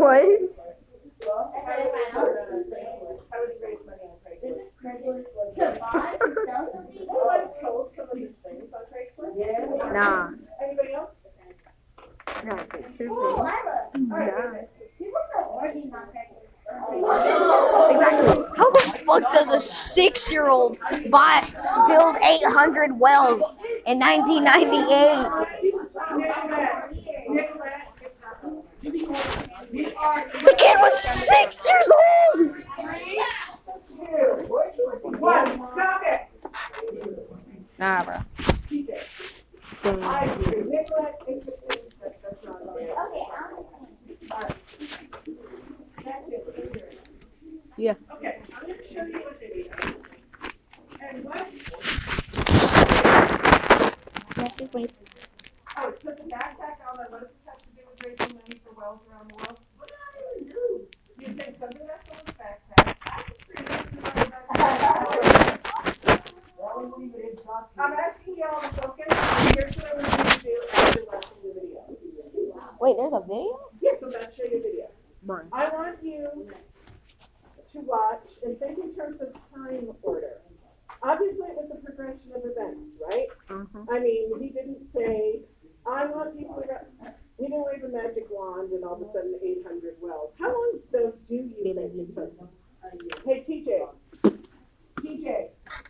What? Nah. Anybody else? No, it should be. Exactly. How the fuck does a 6-year-old build 800 wells in 1998? The kid was 6 years old! 3, 2, 1, stop it! Nah, bro. I agree. Nicolette, that's not allowed. Yeah. Okay, I'm going to show you a video. And what? Oh, it took a backpack on that. What does this have to do with raising money for wells around the world? What did I even do? You take something that's on the backpack. I'm asking y'all to focus. Here's what I want you to do after watching the video. Wait, there's a video? Yes, I'm going to show you a video. Burn. I want you to watch and think in terms of time order. Obviously, it was a progression of events, right? I mean, he didn't say, I want people to, he didn't wave a magic wand and all of a sudden 800 wells. How long, though, do you think it took? Hey, TJ.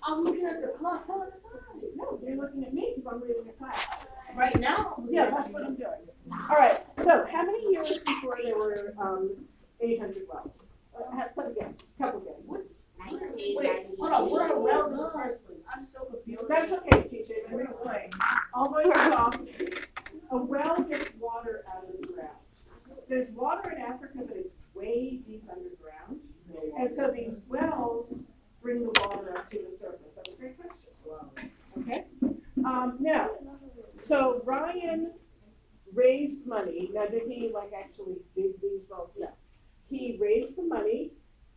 I'm looking at the clock. Tell her the time. No, you're looking at me because I'm reading a class. Right now? Yeah, that's what I'm doing. All right, so how many years before there were 800 wells? Have some guess, couple guesses. Wait, hold on. What are wells in the first place? I'm so confused. That's okay, TJ, let me explain. All the way off, a well gets water out of the ground. There's water in Africa, but it's way deep underground. And so these wells bring the water up to the surface. That's a great question. Okay? Now, so Ryan raised money. Now, did he actually dig these wells? No. He raised the money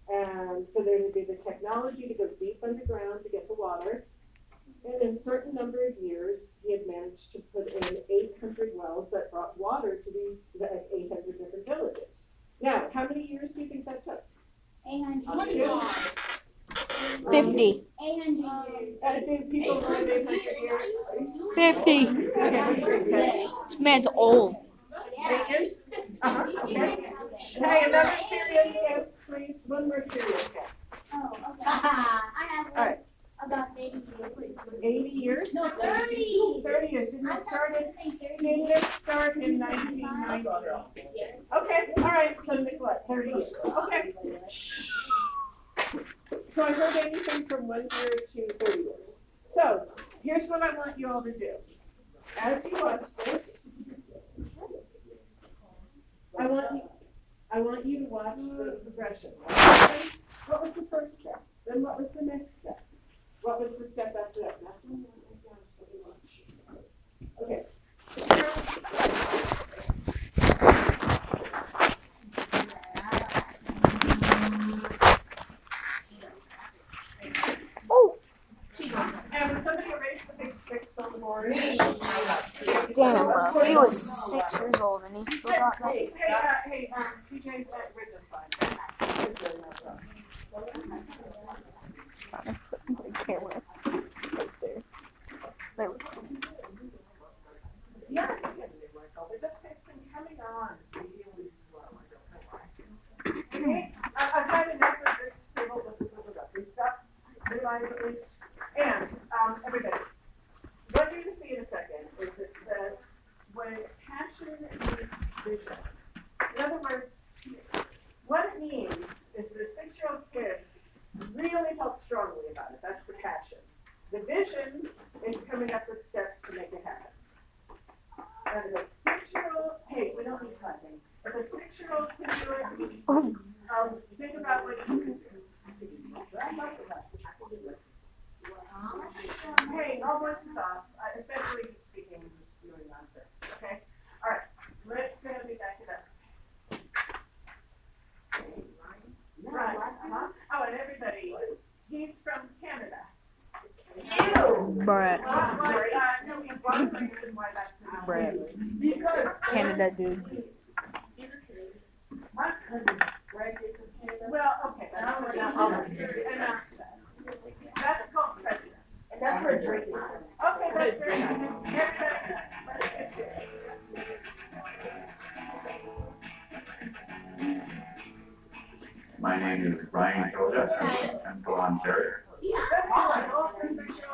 and for there to be the technology to go deep underground to get the water. And in a certain number of years, he had managed to put in 800 wells that brought water to the 800 different villages. Now, how many years do you think that took? 800. 50. 800. Do people live 800 years? 50. This man's old. 8 years? Okay. Hey, another serious guess, please. One more serious guess. Oh, okay. I have All right. about 80 years. 80 years? No, 30. 30 years. Didn't it start in 1990? Okay, all right. So, Nicolette, 30 years. Okay. So I heard anything from 1 year to 30 years. So here's what I want you all to do. As you watch this, I want you to watch the progression. What was the first step? Then what was the next step? What was the step after that? Okay. And when somebody erased the big 6 on the board. Damn, bro. He was 6 years old and he still got that. Hey, TJ, read this line. The camera. Right there. There we go. Yeah, I get it, Michael. It just has been coming on really slow. I don't know why. Okay, I've had enough of this table with the stuff. Realize at least. And everybody, what you're going to see in a second is it says when passion meets vision. In other words, what it means is the 6-year-old kid really felt strongly about it. That's the passion. The vision is coming up with steps to make it happen. And the 6-year-old, hey, we don't need clapping. If a 6-year-old can do it, think about what you can do. Hey, all voices off, especially speaking, just doing nonsense, okay? All right, let's go ahead and back it up. Right, Oh, and everybody, he's from Canada. Brett. No, he was the reason why that's in Brett. Because Canada, dude. I Well, okay, that's what enough said. That's called prejudice. And that's where drinking is. Okay, that's very nice. Let's get to it. My name is Ryan Koda from Central Ontario.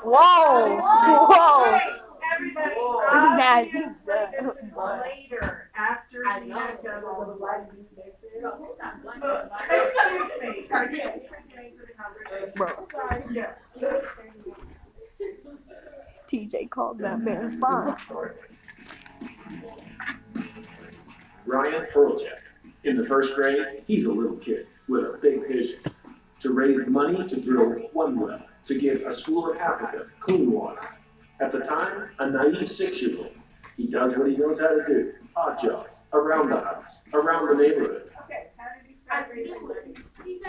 Whoa! Whoa! Everybody, Imagine obviously that. this is later, after we had done all the work. Excuse me, are you contributing to the conversation? Bro. Sorry, yeah. TJ called that man fine. Ryan Project. In the first grade, he's a little kid with a big vision. To raise money to drill one well, to give a school in Africa clean water. At the time, a naive 6-year-old. He does what he knows how to do. Odd jobs, around the house, around the neighborhood. Okay, how did you start raising money?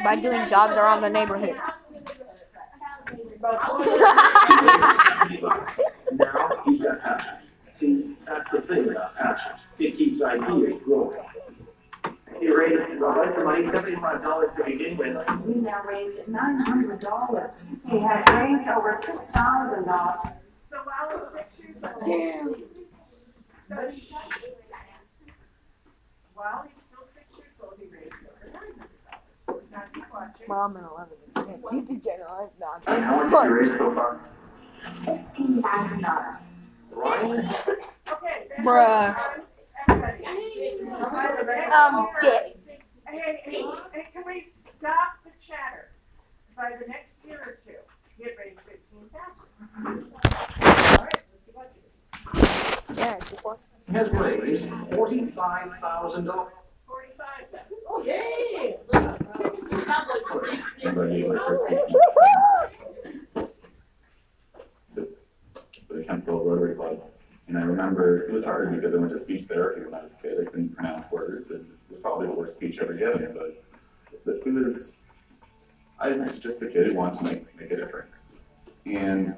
By doing jobs around the neighborhood. Now he's got passion. See, that's the thing about passion. It keeps ideas growing. He raised the money, $75 to begin with. We now raised $900. He had raised over $2,000. So while I was 6 years old. Damn. So while he's still 6 years old, he raised over $900. Now keep watching. Well, I'm in 11. You degenerate. Nah, And how much did you raise so far? $15,000. Ryan, Okay. then Bruh. Everybody. Jay. Hey, can we stop the chatter? By the next year or two, you'd raise 15,000. All right, let's keep watching. Yeah, keep watching. has raised $45,000. 45,000. Oh, yay! Somebody in my first the Kempville Rotary Club. And I remember it was hard because I went to speech therapy when I was a kid. I couldn't pronounce words, and it was probably the worst speech ever given. But it was, I was just a kid who wanted to make a difference. And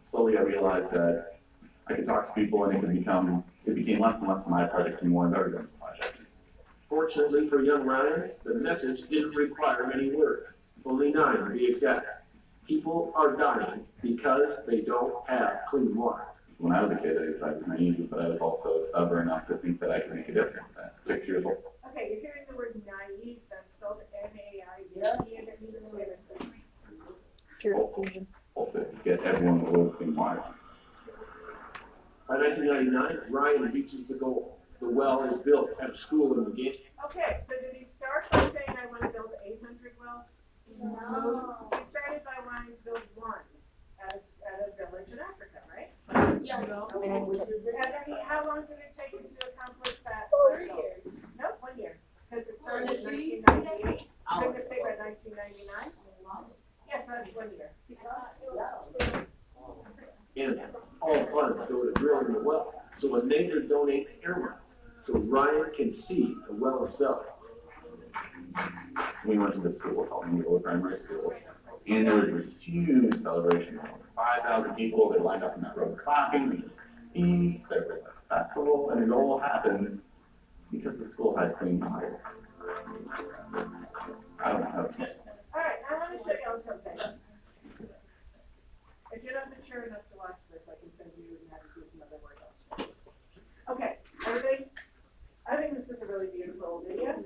slowly I realized that I could talk to people, and it became less and less of my project and more of everyone's project. Fortunately for young Ryan, the message didn't require many words, only 9 to be exact. People are dying because they don't have clean water. When I was a kid, I was naive, but I was also stubborn enough to think that I could make a difference at 6 years old. Okay, you're hearing the word naive, that's spelled N-A-I-V-E. Pure fusion. Hopefully, get everyone the world clean water. By 1999, Ryan reaches the goal. The well is built at a school in McGinn. Okay, so did he start by saying I want to build 800 wells? No. He started by wanting to build one at a village in Africa, right? Yeah. And then how long did it take him to accomplish that? 4 years. No, 1 year, because it started in 1998. I could say by 1999. Yes, that's 1 year. And all funds go to drilling the well. So a neighbor donates air miles so Ryan can see the well himself. We went to the school called New Primary School, and there was this huge celebration. 5,000 people, they lined up in that road clapping, there was peace, there was a festival, and it all happened because the school had clean water. I don't know how to explain it. All right, I want to show you all something. If you're not mature enough to watch this, I can send you and have you do some other workouts. Okay, everybody, I think this is a really beautiful video.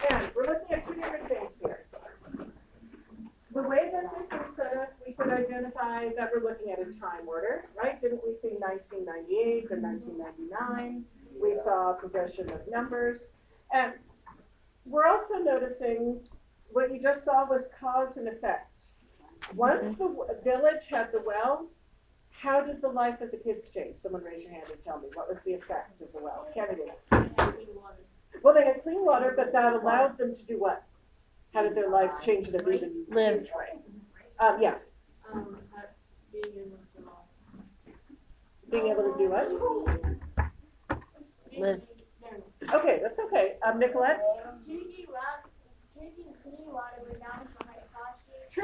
And we're looking at 2 different things here. The way that this is set up, we could identify that we're looking at a time order, right? Didn't we see 1998 and 1999? We saw a progression of numbers. And we're also noticing what you just saw was cause and effect. Once the village had the well, how did the life of the kids change? Someone raise your hand and tell me, what was the effect of the well? Kennedy. Well, they had clean water, but that allowed them to do what? How did their lives change in a even Live. Yeah. Being able to do what? Live. Okay, that's okay. Nicolette? Drinking clean water would not